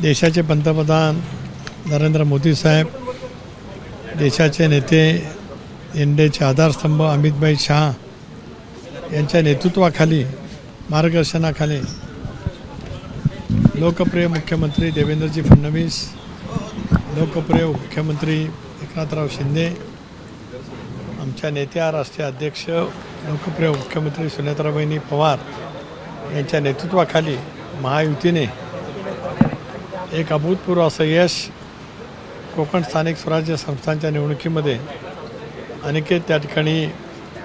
देशाचे पंतप्रधान नरेंद्र मोदी साहेब, देशाचे नेते एनडीएचे आधारस्तंभ अमित शाह यांच्या नेतृत्वाखाली मार्गदर्शनाखाली लोकप्रिय मुख्यमंत्री देवेंद्रजी फडणवीस, लोकप्रिय मुख्यमंत्री एकनाथराव शिंदे, आमच्या नेत्या राष्ट्रीय अध्यक्ष लोकप्रिय मुख्यमंत्री सुनेत्राबाई पवार यांच्या नेतृत्वाखाली महायुतीने एक अभूतपूर्व असं यश कोकण स्थानिक स्वराज्य संस्थांच्या निवडणुकीमध्ये अनेक त्या ठिकाणी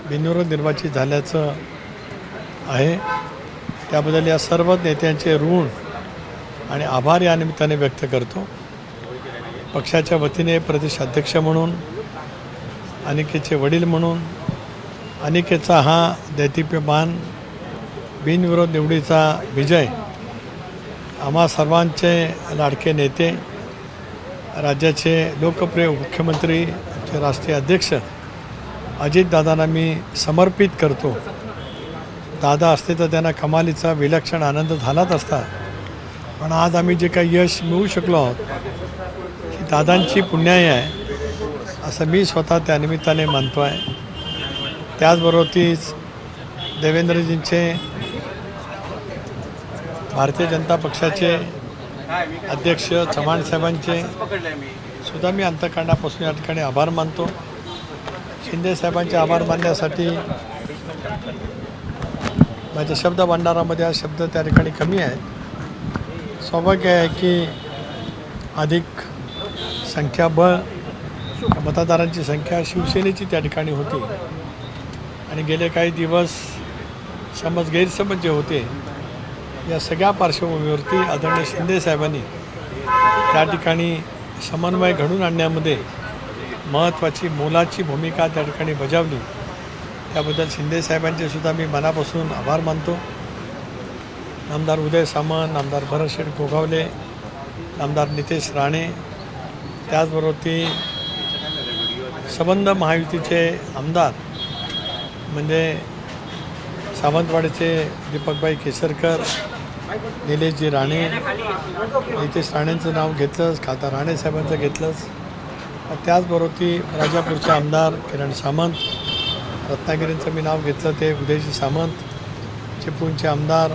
बिनविरोध निर्वाचित झाल्याचं आहे. त्याबद्दल या सर्व नेत्यांचे ऋण आणि आभार या निमित्ताने व्यक्त करतो. पक्षाच्या वतीने प्रदेश अध्यक्ष म्हणून, अनिकेतचे वडील म्हणून, अनिकेतचा हा दैदिप्यमान बिनविरोध निवडीचा विजय आम्हा सर्वांचे लाडके नेते, राज्याचे लोकप्रिय मुख्यमंत्री, आमचे राष्ट्रीय अध्यक्ष अजितदादांना मी समर्पित करतो. दादा असते तर त्यांना कमालीचा विलक्षण आनंद झालाच असता, पण आज आम्ही जे काही यश मिळवू शकलो आहोत ही दादांची पुण्याई आहे असं मी स्वतः त्या निमित्ताने मानतो आहे. त्याचबरोबर तीच देवेंद्रजींचे, भारतीय जनता पक्षाचे अध्यक्ष चव्हाण साहेबांचे सुद्धा मी अंतःकरणापासून या ठिकाणी आभार मानतो. शिंदे साहेबांचे आभार मानण्यासाठी माझ्या शब्द भंडारामध्ये हा शब्द त्या ठिकाणी कमी आहे. स्वाभाविक आहे की अधिक संख्याबळ मतदारांची संख्या शिवसेनेची त्या ठिकाणी होती आणि गेले काही दिवस गैरसमज जे होते या सगळ्या पार्श्वभूमीवरती आदरणीय शिंदे साहेबांनी त्या ठिकाणी समन्वय घडून आणण्यामध्ये महत्त्वाची मोलाची भूमिका त्या ठिकाणी बजावली. त्याबद्दल शिंदे साहेबांचे सुद्धा मी मनापासून आभार मानतो. आमदार उदय सामंत, आमदार भरतशेठ गोगावले, आमदार नितेश राणे, त्याचबरोबर ती संबंध महायुतीचे आमदार म्हणजे सावंतवाडीचे दीपकभाई केसरकर, निलेशजी राणे, नितेश राणेंचं नाव घेतलंच, खासदार राणे साहेबांचं घेतलंच. त्याचबरोबर ती राजापूरचे आमदार किरण सामंत, रत्नागिरींचं मी नाव घेतलं ते उदयजी सामंत, चिपळूणचे आमदार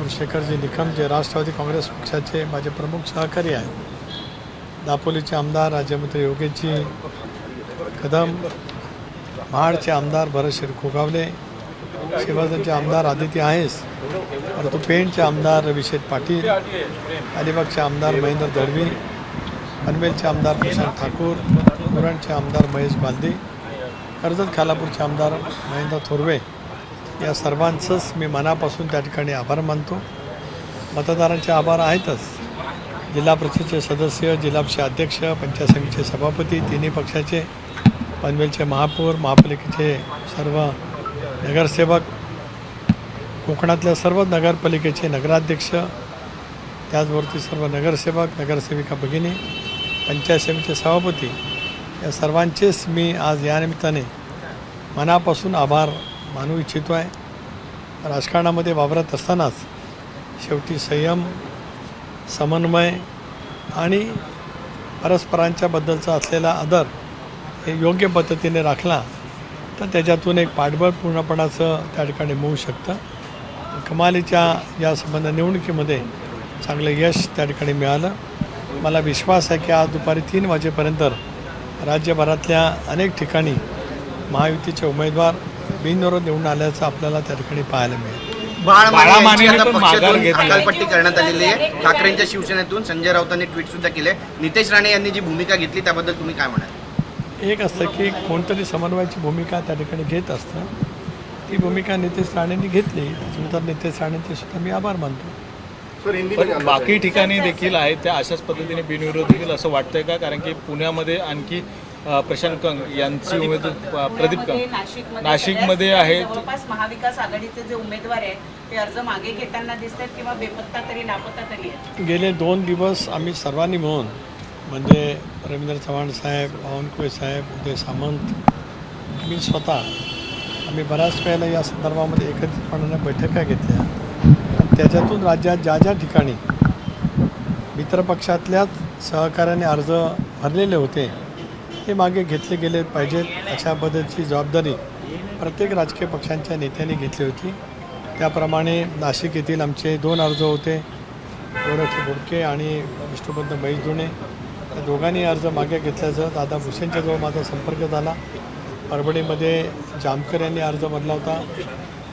शेखरजी निकम जे राष्ट्रवादी काँग्रेस पक्षाचे माझे प्रमुख सहकारी आहेत, दापोलीचे आमदार राज्यमंत्री योगेशजी कदम, महाडचे आमदार भरतशेठ गोगावले, शिवसेनेचे आमदार आदिती आहेस, परंतु पेणचे आमदार रविशेठ पाटील, अलिबागचे आमदार महेंद्र दळवी, पनवेलचे आमदार प्रशांत ठाकूर, उरणचे आमदार महेश बालदी, कर्जत खालापूरचे आमदार महेंद्र थोरवे, या सर्वांचंच मी मनापासून त्या ठिकाणी आभार मानतो. मतदारांचे आभार आहेतच. जिल्हा परिषदेचे सदस्य, जिल्हा परिषद अध्यक्ष, पंचायत समितीचे सभापती, तिन्ही पक्षाचे, पनवेलचे महापौर, महापालिकेचे सर्व नगरसेवक, कोकणातल्या सर्व नगरपालिकेचे नगराध्यक्ष, त्याचबरोबर सर्व नगरसेवक, नगरसेविका भगिनी, पंचायत समितीचे सभापती, या सर्वांचेच मी आज या निमित्ताने मनापासून आभार मानू इच्छितो आहे. राजकारणामध्ये वावरत असतानाच शेवटी संयम, समन्वय आणि परस्परांच्या बद्दलचा असलेला आदर हे योग्य पद्धतीने राखला तर त्याच्यातून एक पाठबळ पूर्णपणाचं त्या ठिकाणी मिळू शकतं. कमालीच्या या संबंध निवडणुकीमध्ये चांगलं यश त्या ठिकाणी मिळालं. मला विश्वास आहे की आज दुपारी 3 वाजेपर्यंत राज्यभरातल्या अनेक ठिकाणी महायुतीचे उमेदवार बिनविरोध निवडून आल्याचं आपल्याला त्या ठिकाणी पाहायला मिळेल. अकालपट्टी करण्यात आलेली आहे. ठाकरेंच्या शिवसेनेतून संजय राऊतांनी ट्विट सुद्धा केले. नितेश राणे यांनी जी भूमिका घेतली त्याबद्दल तुम्ही काय म्हणाल? एक असतं की कोणतरी समन्वयाची भूमिका त्या ठिकाणी घेत असतं, ती भूमिका नितेश राणेंनी घेतली, त्याच्यानंतर नितेश राणेंचे सुद्धा मी आभार मानतो. पण बाकी ठिकाणी देखील आहेत त्या अशाच पद्धतीने बिनविरोध होतील असं वाटतंय का? कारण की पुण्यामध्ये आणखी प्रशांत कंग यांची उमेदवार, प्रदीप कंग नाशिकमध्ये आहेत. जवळपास महाविकास आघाडीचे जे उमेदवार आहेत ते अर्ज मागे घेताना दिसतात किंवा बेपत्ता तरी लापत्ता तरी आहेत. गेले 2 दिवस आम्ही सर्वांनी मिळून म्हणजे रवींद्र चव्हाण साहेब, बावनकुळे साहेब, उदय सामंत, मी स्वतः आम्ही बऱ्याच वेळेला या संदर्भामध्ये एकत्रितपणाने बैठका घेतल्या. त्याच्यातून राज्यात ज्या ज्या ठिकाणी मित्रपक्षातल्याच सहकार्याने अर्ज भरलेले होते ते मागे घेतले गेले पाहिजेत अशा पद्धतीची जबाबदारी प्रत्येक राजकीय पक्षांच्या नेत्यांनी घेतली होती. त्याप्रमाणे नाशिक येथील आमचे 2 अर्ज होते, गोरक्ष बोडके आणि विष्णुपंत बैजोणे. त्या दोघांनी अर्ज मागे घेतल्याचं दादा भुसेंच्या जवळ माझा संपर्क झाला. परभणीमध्ये जामकर यांनी अर्ज भरला होता.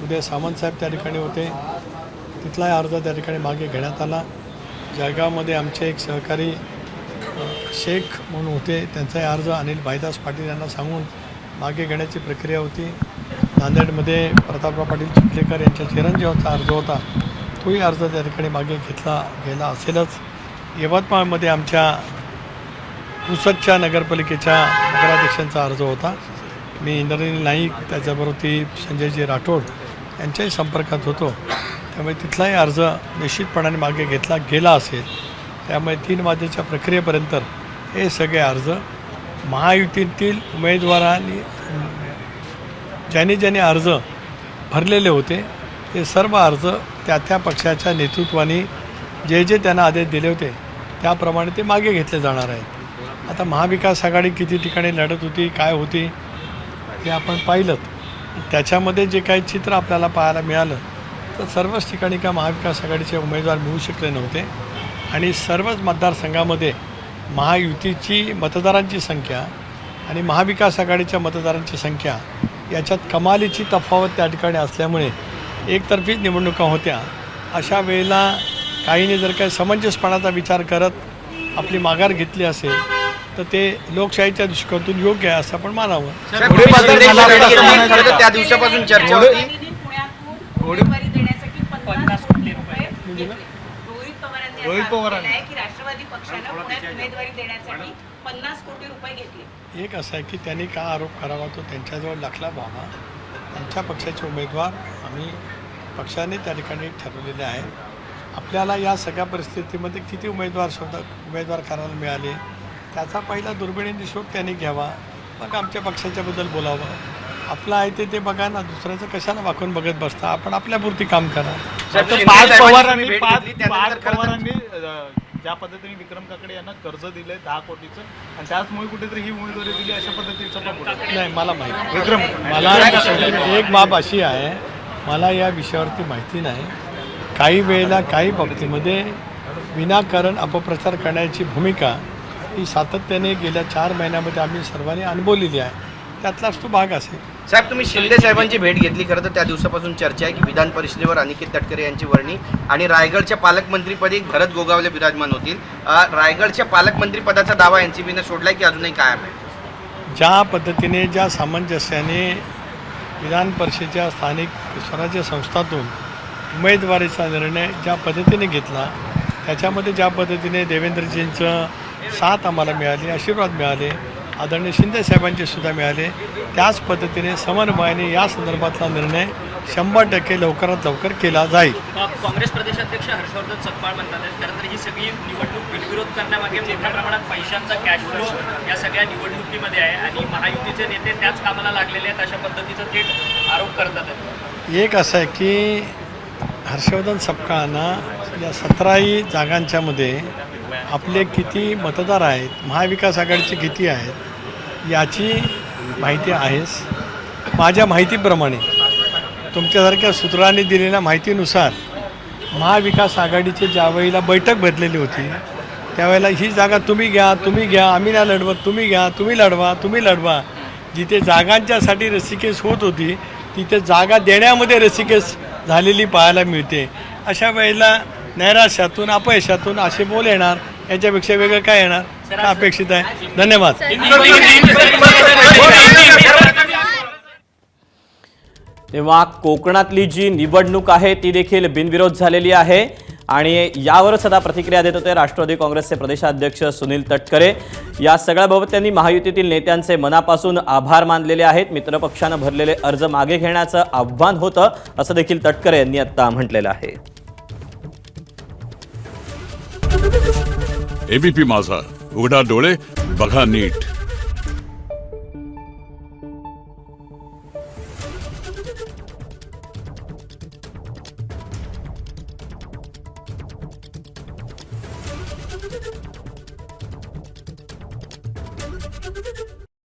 उदय सामंतसाहेब त्या ठिकाणी होते, तिथलाही अर्ज त्या ठिकाणी मागे घेण्यात आला. जळगावमध्ये आमचे एक सहकारी शेख म्हणून होते, त्यांचाही अर्ज अनिल भाईदास पाटील यांना सांगून मागे घेण्याची प्रक्रिया होती. नांदेडमध्ये प्रतापराव पाटील चिखलेकर यांच्या चिरंजीवाचा अर्ज होता, तोही अर्ज त्या ठिकाणी मागे घेतला गेला असेलच. यवतमाळमध्ये आमच्या पुसदच्या नगरपालिकेच्या नगराध्यक्षांचा अर्ज होता. मी इंद्रनील नाईक त्याच्याबरोबर ती संजयजी राठोड यांच्याही संपर्कात होतो, त्यामुळे तिथलाही अर्ज निश्चितपणाने मागे घेतला गेला असेल. त्यामुळे 3 वाजेच्या प्रक्रियेपर्यंत हे सगळे अर्ज महायुतीतील उमेदवारांनी ज्यांनी अर्ज भरलेले होते ते सर्व अर्ज त्या पक्षाच्या नेतृत्वाने जे त्यांना आदेश दिले होते त्याप्रमाणे ते मागे घेतले जाणार आहेत. आता महाविकास आघाडी किती ठिकाणी लढत होती, काय होती ते आपण पाहिलं. त्याच्यामध्ये जे काही चित्र आपल्याला पाहायला मिळालं तर सर्वच ठिकाणी का महाविकास आघाडीचे उमेदवार मिळू शकले नव्हते आणि सर्वच मतदारसंघामध्ये महायुतीची मतदारांची संख्या आणि महाविकास आघाडीच्या मतदारांची संख्या याच्यात कमालीची तफावत त्या ठिकाणी असल्यामुळे एकतर्फी निवडणुका होत्या. अशा वेळेला काहींनी जर काही समंजसपणाचा विचार करत आपली माघार घेतली असेल तर ते लोकशाहीच्या दृष्टिकोनातून योग्य आहे असं आपण मानावं. त्या दिवसापासून चर्चा होती उमेदवारी देण्यासाठी 50 कोटी रुपये घेतले. रोहित पवारांनी की राष्ट्रवादी पक्षानं पुण्यात उमेदवारी देण्यासाठी 50 कोटी रुपये घेतले. एक असं आहे की त्यांनी का आरोप करावा तो त्यांच्याजवळ दाखला व्हावा. आमच्या पक्षाचे उमेदवार आम्ही पक्षाने त्या ठिकाणी ठरवलेले आहे. आपल्याला या सगळ्या परिस्थितीमध्ये किती उमेदवार करायला मिळाले त्याचा पहिला दुर्बिणीने शोध त्यांनी घ्यावा, मग आमच्या पक्षाच्याबद्दल बोलावं. आपलं आहे ते बघा ना, दुसऱ्याचं कशाला वाकून बघत बसता. आपण आपल्यापुरती काम करा. पाच पवारांनी ज्या पद्धतीने विक्रम काकडे यांना कर्ज दिलंय 10 कोटीचं आणि त्याचमुळे कुठेतरी ही उमेदवारी दिली अशा पद्धतीचं नाही मला माहिती. मला एक बाब अशी आहे, मला या विषयावरती माहिती नाही. काही वेळेला काही बाबतीमध्ये विनाकारण अपप्रचार करण्याची भूमिका ही सातत्याने गेल्या 4 महिन्यामध्ये आम्ही सर्वांनी अनुभवलेली आहे. त्यातलाच तो भाग असेल. साहेब, तुम्ही शिंदे साहेबांची भेट घेतली. खरं तर त्या दिवसापासून चर्चा आहे की विधान परिषदेवर अनिकेत तटकरे यांची वर्णी आणि रायगडच्या पालकमंत्रीपदी भरत गोगावले विराजमान होतील. रायगडच्या पालकमंत्रीपदाचा दावा एनसीपीने सोडलाय की अजूनही कायम आहे? ज्या पद्धतीने ज्या सामंजस्याने विधान परिषदेच्या स्थानिक स्वराज्य संस्थातून उमेदवारीचा निर्णय ज्या पद्धतीने घेतला त्याच्यामध्ये ज्या पद्धतीने देवेंद्रजींचं साथ आम्हाला मिळाली, आशीर्वाद मिळाले, आदरणीय शिंदे साहेबांचे सुद्धा मिळाले, त्याच पद्धतीने समन्वयाने या संदर्भातला निर्णय 100% लवकरात लवकर केला जाईल. काँग्रेस प्रदेशाध्यक्ष हर्षवर्धन सपकाळ म्हणतात खरं तर ही सगळी निवडणूक बिनविरोध करण्यामागे मोठ्या प्रमाणात पैशांचा कॅश फ्लो या सगळ्या निवडणुकीमध्ये आहे आणि महायुतीचे नेते त्याच कामाला लागलेले आहेत अशा पद्धतीचा थेट आरोप करतात. एक असं आहे की हर्षवर्धन सपकाळांना या 17 जागांच्यामध्ये आपले किती मतदार आहेत, महाविकास आघाडीचे किती आहेत याची माहिती आहेच. माझ्या माहितीप्रमाणे तुमच्यासारख्या सूत्रांनी दिलेल्या माहितीनुसार महाविकास आघाडीचे ज्यावेळेला बैठक भरलेली होती त्यावेळेला ही जागा तुम्ही घ्या, आम्ही नाही लढवत, तुम्ही घ्या, तुम्ही लढवा. जिथे जागांच्यासाठी रस्सीखेच होत होती तिथे जागा देण्यामध्ये रस्सीखेच झालेली पाहायला मिळते. अशा वेळेला नैराश्यातून अपयशातून असे बोल येणार, याच्यापेक्षा वेगळं काय येणार हा अपेक्षित आहे. धन्यवाद. तेव्हा कोकणातली जी निवडणूक आहे ती देखील बिनविरोध झालेली आहे आणि यावरच आता प्रतिक्रिया देत होते राष्ट्रवादी काँग्रेसचे प्रदेशाध्यक्ष सुनील तटकरे. या सगळ्याबाबत त्यांनी महायुतीतील नेत्यांचे मनापासून आभार मानलेले आहेत. मित्रपक्षानं भरलेले अर्ज मागे घेण्याचं आव्हान होतं असं देखील तटकरे यांनी आता म्हटलेलं आहे. एबीपी माझा, उघडा डोळे बघा नीट.